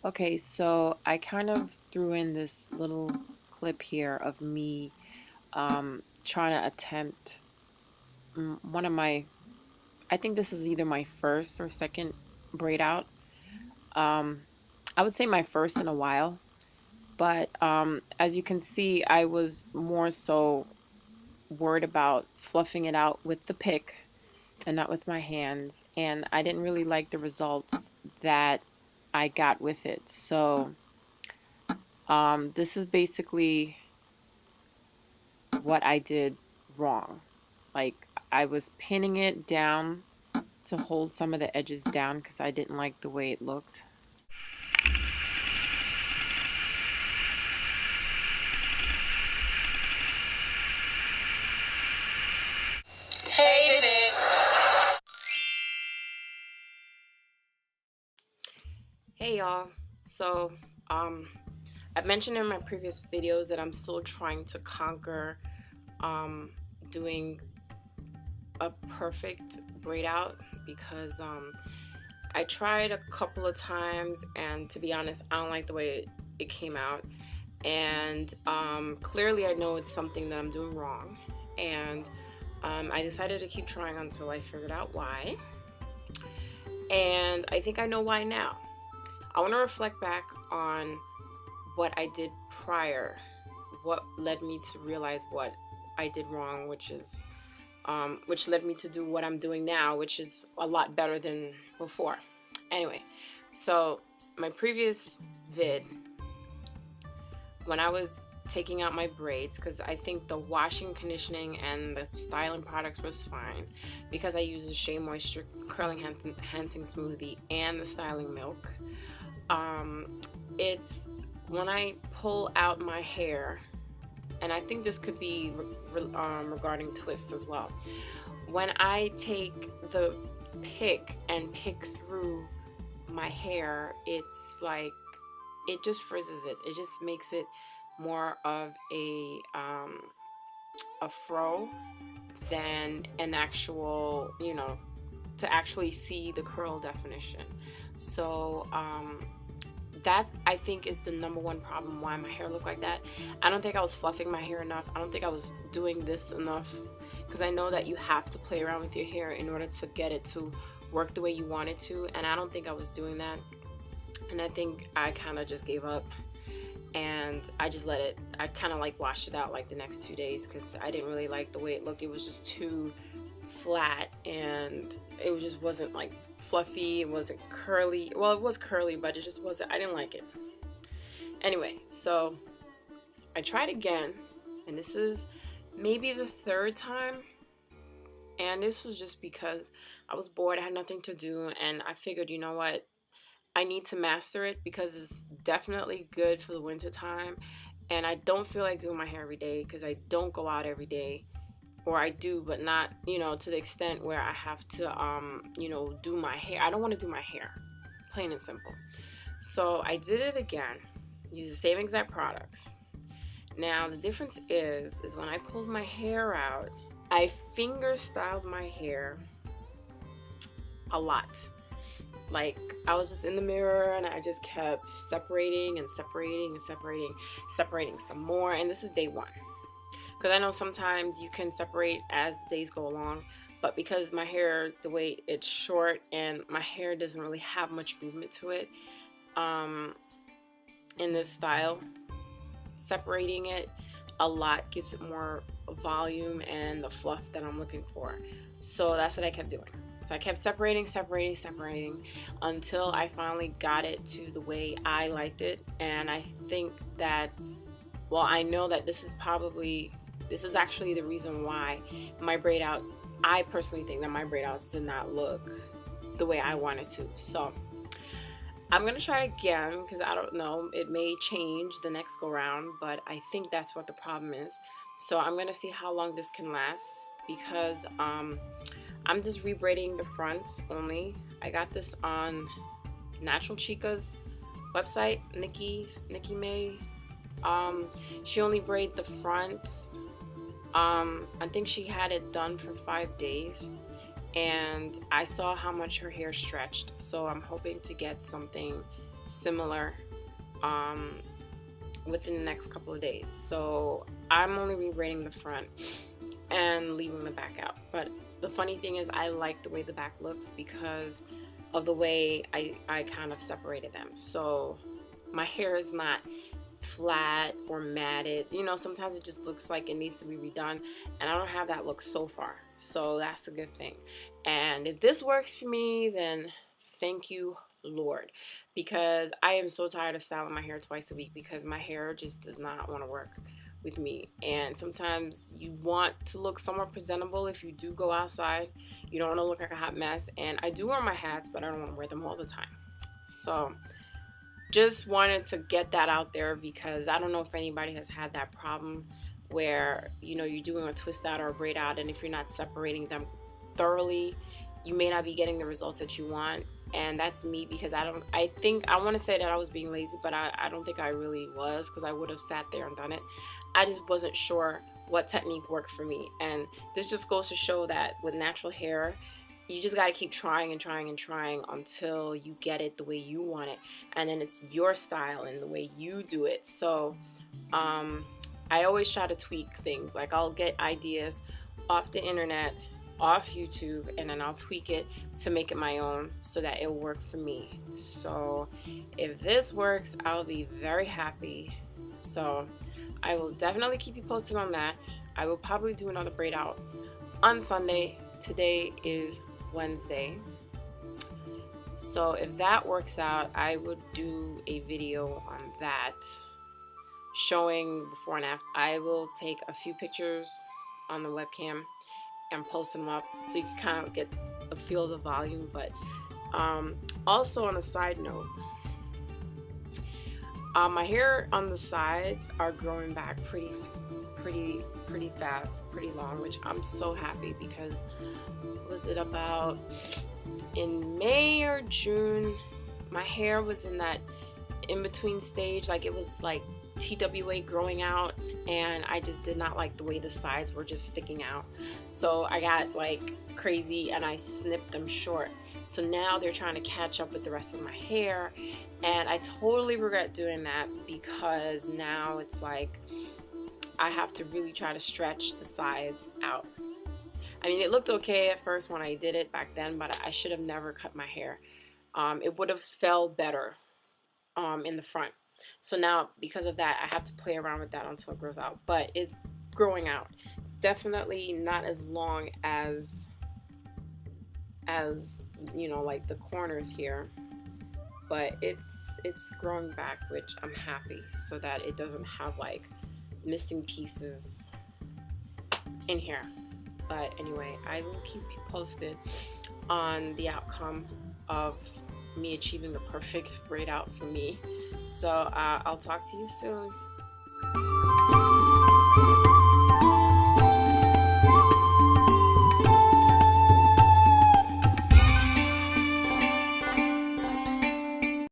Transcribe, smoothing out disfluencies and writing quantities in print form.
Okay, so I kind of threw in this little clip here of me trying to attempt one of my, I think this is either my first or second braid out. Um, I would say my first in a while, but as you can see, I was more so worried about fluffing it out with the pick and not with my hands, and I didn't really like the results that I got with it. So this is basically what I did wrong. Like, I was pinning it down to hold some of the edges down because I didn't like the way it looked. Hated it. Hey y'all. So, um, I've mentioned in my previous videos that I'm still trying to conquer um, doing a perfect braid out because I tried a couple of times, and to be honest, I don't like the way it came out. And clearly, I know it's something that I'm doing wrong. And I decided to keep trying until I figured out why. And I think I know why now. I want to reflect back on what I did prior, what led me to realize what I did wrong, which led me to do what I'm doing now, which is a lot better than before. Anyway, so my previous vid, when I was taking out my braids, because I think the washing, conditioning, and the styling products was fine, because I used the Shea Moisture Curling Enhancing Smoothie and the styling milk. It's when I pull out my hair, and I think this could be regarding twists as well. When I take the pick and pick through my hair, it's like it just frizzes it. It just makes it more of a fro than an actual, to actually see the curl definition. So that, I think, is the number one problem why my hair looked like that. I don't think I was fluffing my hair enough. I don't think I was doing this enough, because I know that you have to play around with your hair in order to get it to work the way you want it to, and I don't think I was doing that. And I think I kind of just gave up, and I just let it, I kind of like washed it out like the next 2 days, because I didn't really like the way it looked. It was just too flat, and it just wasn't like fluffy. It wasn't curly. Well, it was curly, but it just wasn't, I didn't like it. Anyway, so I tried again, and this is maybe the third time, and this was just because I was bored. I had nothing to do, and I figured, you know what, I need to master it because it's definitely good for the winter time. And I don't feel like doing my hair every day because I don't go out every day, or I do, but not, to the extent where I have to, do my hair. I don't want to do my hair, plain and simple. So I did it again, use the same exact products. Now the difference is when I pulled my hair out, I finger styled my hair a lot. Like, I was just in the mirror and I just kept separating and separating and separating some more. And this is day one, because I know sometimes you can separate as days go along, but because my hair, the way it's short and my hair doesn't really have much movement to it, in this style, separating it a lot gives it more volume and the fluff that I'm looking for. So that's what I kept doing. So I kept separating until I finally got it to the way I liked it. And I think that, well, I know that this is actually the reason why my braid out, I personally think that my braid outs did not look the way I wanted to. So I'm going to try again, because I don't know, it may change the next go round, but I think that's what the problem is. So I'm going to see how long this can last, because I'm just rebraiding the fronts only. I got this on Natural Chica's website, Nikki May. She only braided the fronts. I think she had it done for 5 days, and I saw how much her hair stretched, so I'm hoping to get something similar within the next couple of days. So I'm only rebraiding the front and leaving the back out. But the funny thing is, I like the way the back looks because of the way I kind of separated them. So my hair is not flat or matted. You know, sometimes it just looks like it needs to be redone, and I don't have that look so far. So that's a good thing. And if this works for me, then thank you, Lord, because I am so tired of styling my hair twice a week because my hair just does not want to work with me. And sometimes you want to look somewhat presentable if you do go outside. You don't want to look like a hot mess. And I do wear my hats, but I don't want to wear them all the time. So just wanted to get that out there because I don't know if anybody has had that problem where, you know, you're doing a twist out or a braid out, and if you're not separating them thoroughly, you may not be getting the results that you want. And that's me, because I want to say that I was being lazy, but I don't think I really was, because I would have sat there and done it. I just wasn't sure what technique worked for me. And this just goes to show that with natural hair, you just got to keep trying and trying and trying until you get it the way you want it, and then it's your style and the way you do it. So I always try to tweak things. Like, I'll get ideas off the internet, off YouTube, and then I'll tweak it to make it my own so that it'll work for me. So if this works, I'll be very happy. So I will definitely keep you posted on that. I will probably do another braid out on Sunday. Today is Wednesday. So if that works out, I would do a video on that showing before and after. I will take a few pictures on the webcam and post them up so you can kind of get a feel of the volume. But also, on a side note, my hair on the sides are growing back pretty fast, pretty long, which I'm so happy, because was it about in May or June, my hair was in that in-between stage, like it was like TWA growing out, and I just did not like the way the sides were just sticking out. So I got like crazy and I snipped them short. So now they're trying to catch up with the rest of my hair, and I totally regret doing that, because now it's like I have to really try to stretch the sides out. I mean, it looked okay at first when I did it back then, but I should have never cut my hair. It would have felt better in the front. So now, because of that, I have to play around with that until it grows out. But it's growing out. It's definitely not as long as you know, like the corners here, but it's growing back, which I'm happy, so that it doesn't have like missing pieces in here. But anyway, I will keep you posted on the outcome of me achieving the perfect braid out for me. So I'll talk to you soon.